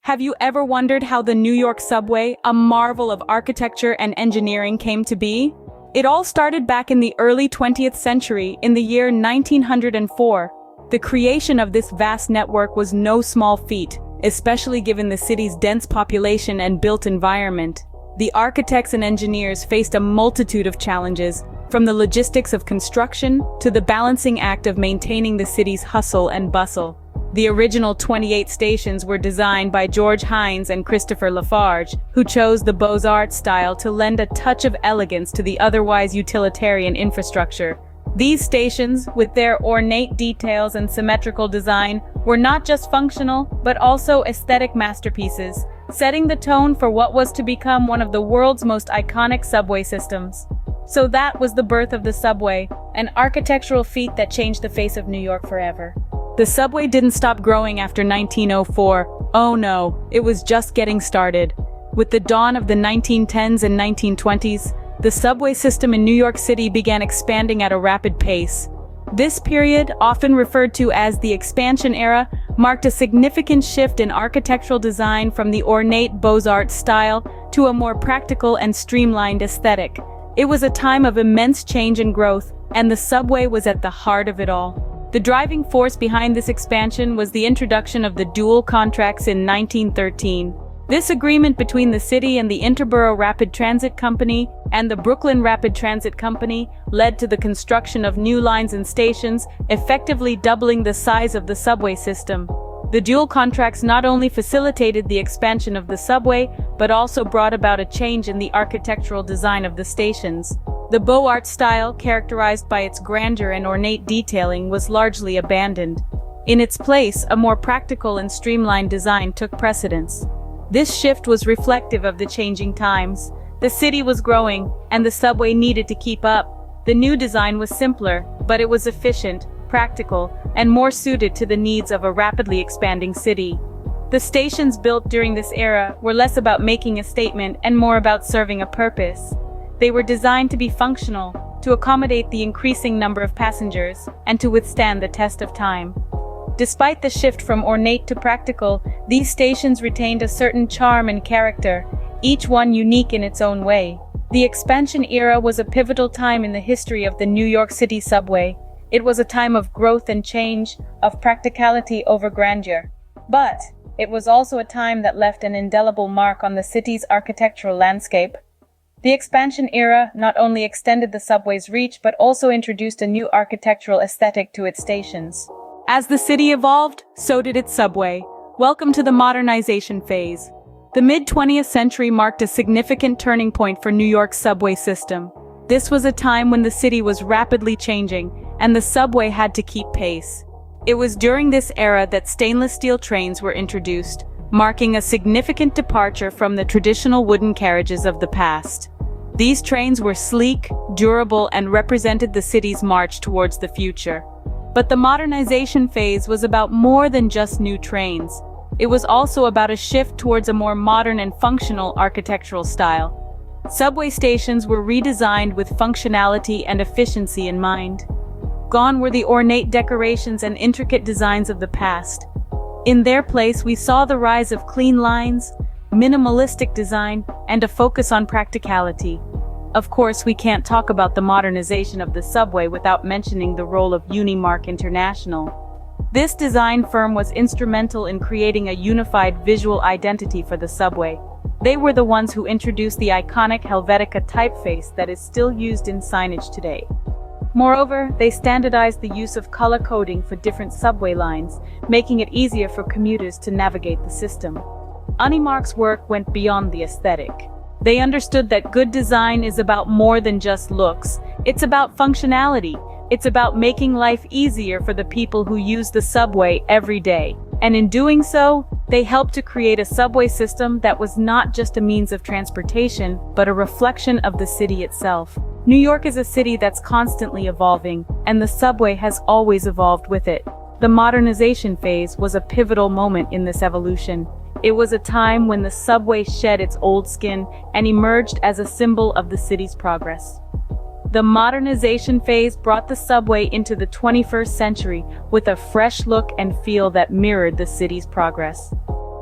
Have you ever wondered how the New York subway, a marvel of architecture and engineering, came to be? It all started back in the early 20th century, in the year 1904. The creation of this vast network was no small feat, especially given the city's dense population and built environment. The architects and engineers faced a multitude of challenges, from the logistics of construction to the balancing act of maintaining the city's hustle and bustle. The original 28 stations were designed by George Hines and Christopher Lafarge, who chose the Beaux-Arts style to lend a touch of elegance to the otherwise utilitarian infrastructure. These stations, with their ornate details and symmetrical design, were not just functional, but also aesthetic masterpieces, setting the tone for what was to become one of the world's most iconic subway systems. So that was the birth of the subway, an architectural feat that changed the face of New York forever. The subway didn't stop growing after 1904. Oh no, it was just getting started. With the dawn of the 1910s and 1920s, the subway system in New York City began expanding at a rapid pace. This period, often referred to as the expansion era, marked a significant shift in architectural design from the ornate Beaux-Arts style to a more practical and streamlined aesthetic. It was a time of immense change and growth, and the subway was at the heart of it all. The driving force behind this expansion was the introduction of the dual contracts in 1913. This agreement between the city and the Interborough Rapid Transit Company and the Brooklyn Rapid Transit Company led to the construction of new lines and stations, effectively doubling the size of the subway system. The dual contracts not only facilitated the expansion of the subway, but also brought about a change in the architectural design of the stations. The Beaux-Arts style, characterized by its grandeur and ornate detailing, was largely abandoned. In its place, a more practical and streamlined design took precedence. This shift was reflective of the changing times. The city was growing, and the subway needed to keep up. The new design was simpler, but it was efficient, practical, and more suited to the needs of a rapidly expanding city. The stations built during this era were less about making a statement and more about serving a purpose. They were designed to be functional, to accommodate the increasing number of passengers, and to withstand the test of time. Despite the shift from ornate to practical, these stations retained a certain charm and character, each one unique in its own way. The expansion era was a pivotal time in the history of the New York City subway. It was a time of growth and change, of practicality over grandeur. But it was also a time that left an indelible mark on the city's architectural landscape. The expansion era not only extended the subway's reach but also introduced a new architectural aesthetic to its stations. As the city evolved, so did its subway. Welcome to the modernization phase. The mid-20th century marked a significant turning point for New York's subway system. This was a time when the city was rapidly changing, and the subway had to keep pace. It was during this era that stainless steel trains were introduced, marking a significant departure from the traditional wooden carriages of the past. These trains were sleek, durable, and represented the city's march towards the future. But the modernization phase was about more than just new trains. It was also about a shift towards a more modern and functional architectural style. Subway stations were redesigned with functionality and efficiency in mind. Gone were the ornate decorations and intricate designs of the past. In their place, we saw the rise of clean lines, minimalistic design, and a focus on practicality. Of course, we can't talk about the modernization of the subway without mentioning the role of Unimark International. This design firm was instrumental in creating a unified visual identity for the subway. They were the ones who introduced the iconic Helvetica typeface that is still used in signage today. Moreover, they standardized the use of color coding for different subway lines, making it easier for commuters to navigate the system. Unimark's work went beyond the aesthetic. They understood that good design is about more than just looks. It's about functionality. It's about making life easier for the people who use the subway every day. And in doing so, they helped to create a subway system that was not just a means of transportation, but a reflection of the city itself. New York is a city that's constantly evolving, and the subway has always evolved with it. The modernization phase was a pivotal moment in this evolution. It was a time when the subway shed its old skin and emerged as a symbol of the city's progress. The modernization phase brought the subway into the 21st century with a fresh look and feel that mirrored the city's progress.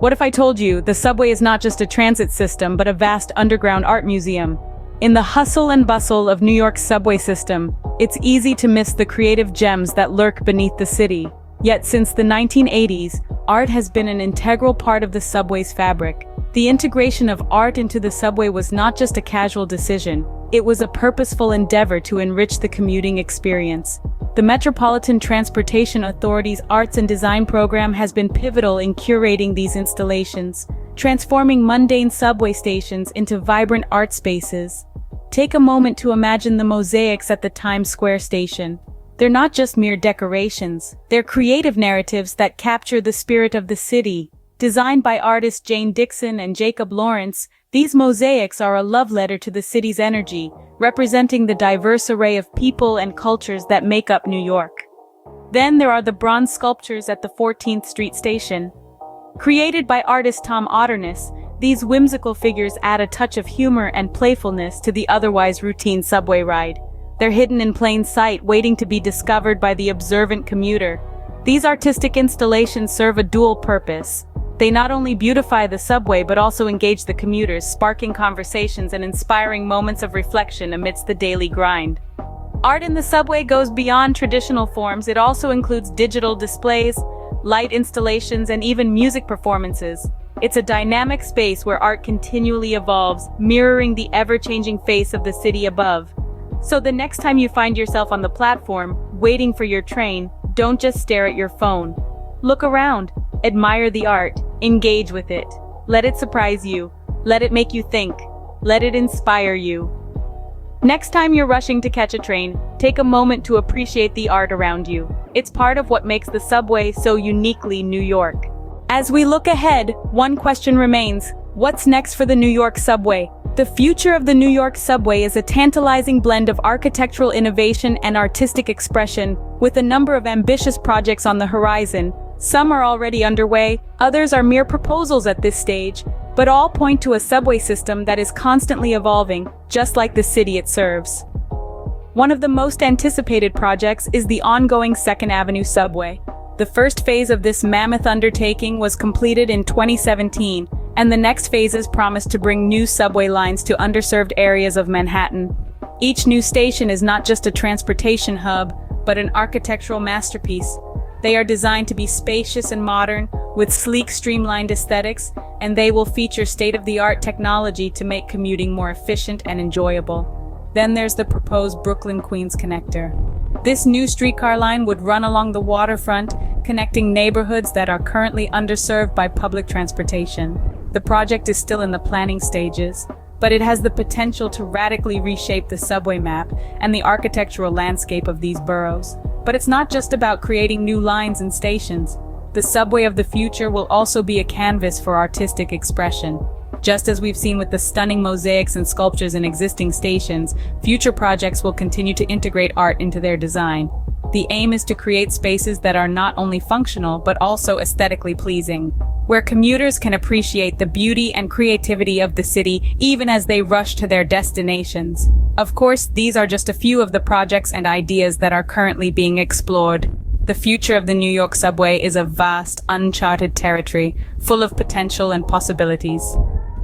What if I told you the subway is not just a transit system but a vast underground art museum? In the hustle and bustle of New York's subway system, it's easy to miss the creative gems that lurk beneath the city. Yet since the 1980s, art has been an integral part of the subway's fabric. The integration of art into the subway was not just a casual decision, it was a purposeful endeavor to enrich the commuting experience. The Metropolitan Transportation Authority's Arts and Design program has been pivotal in curating these installations, transforming mundane subway stations into vibrant art spaces. Take a moment to imagine the mosaics at the Times Square station. They're not just mere decorations, they're creative narratives that capture the spirit of the city. Designed by artists Jane Dixon and Jacob Lawrence, these mosaics are a love letter to the city's energy, representing the diverse array of people and cultures that make up New York. Then there are the bronze sculptures at the 14th Street station. Created by artist Tom Otterness, these whimsical figures add a touch of humor and playfulness to the otherwise routine subway ride. They're hidden in plain sight, waiting to be discovered by the observant commuter. These artistic installations serve a dual purpose. They not only beautify the subway but also engage the commuters, sparking conversations and inspiring moments of reflection amidst the daily grind. Art in the subway goes beyond traditional forms. It also includes digital displays, light installations, and even music performances. It's a dynamic space where art continually evolves, mirroring the ever-changing face of the city above. So the next time you find yourself on the platform, waiting for your train, don't just stare at your phone. Look around, admire the art, engage with it. Let it surprise you. Let it make you think. Let it inspire you. Next time you're rushing to catch a train, take a moment to appreciate the art around you. It's part of what makes the subway so uniquely New York. As we look ahead, one question remains: what's next for the New York subway? The future of the New York subway is a tantalizing blend of architectural innovation and artistic expression, with a number of ambitious projects on the horizon. Some are already underway, others are mere proposals at this stage, but all point to a subway system that is constantly evolving, just like the city it serves. One of the most anticipated projects is the ongoing 2nd Avenue subway. The first phase of this mammoth undertaking was completed in 2017, and the next phases promise to bring new subway lines to underserved areas of Manhattan. Each new station is not just a transportation hub, but an architectural masterpiece. They are designed to be spacious and modern, with sleek, streamlined aesthetics, and they will feature state-of-the-art technology to make commuting more efficient and enjoyable. Then there's the proposed Brooklyn-Queens connector. This new streetcar line would run along the waterfront, connecting neighborhoods that are currently underserved by public transportation. The project is still in the planning stages, but it has the potential to radically reshape the subway map and the architectural landscape of these boroughs. But it's not just about creating new lines and stations. The subway of the future will also be a canvas for artistic expression. Just as we've seen with the stunning mosaics and sculptures in existing stations, future projects will continue to integrate art into their design. The aim is to create spaces that are not only functional but also aesthetically pleasing, where commuters can appreciate the beauty and creativity of the city even as they rush to their destinations. Of course, these are just a few of the projects and ideas that are currently being explored. The future of the New York subway is a vast, uncharted territory, full of potential and possibilities.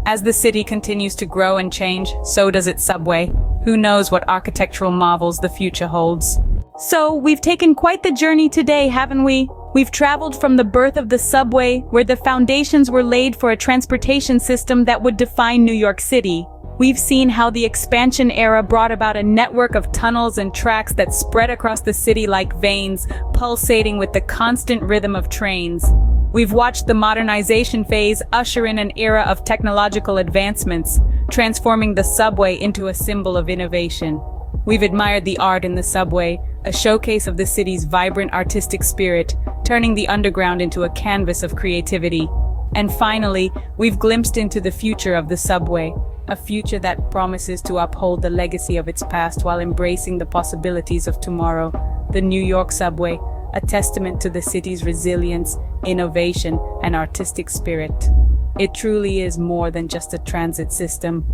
As the city continues to grow and change, so does its subway. Who knows what architectural marvels the future holds? So, we've taken quite the journey today, haven't we? We've traveled from the birth of the subway, where the foundations were laid for a transportation system that would define New York City. We've seen how the expansion era brought about a network of tunnels and tracks that spread across the city like veins, pulsating with the constant rhythm of trains. We've watched the modernization phase usher in an era of technological advancements, transforming the subway into a symbol of innovation. We've admired the art in the subway, a showcase of the city's vibrant artistic spirit, turning the underground into a canvas of creativity. And finally, we've glimpsed into the future of the subway, a future that promises to uphold the legacy of its past while embracing the possibilities of tomorrow. The New York subway, a testament to the city's resilience, innovation, and artistic spirit. It truly is more than just a transit system.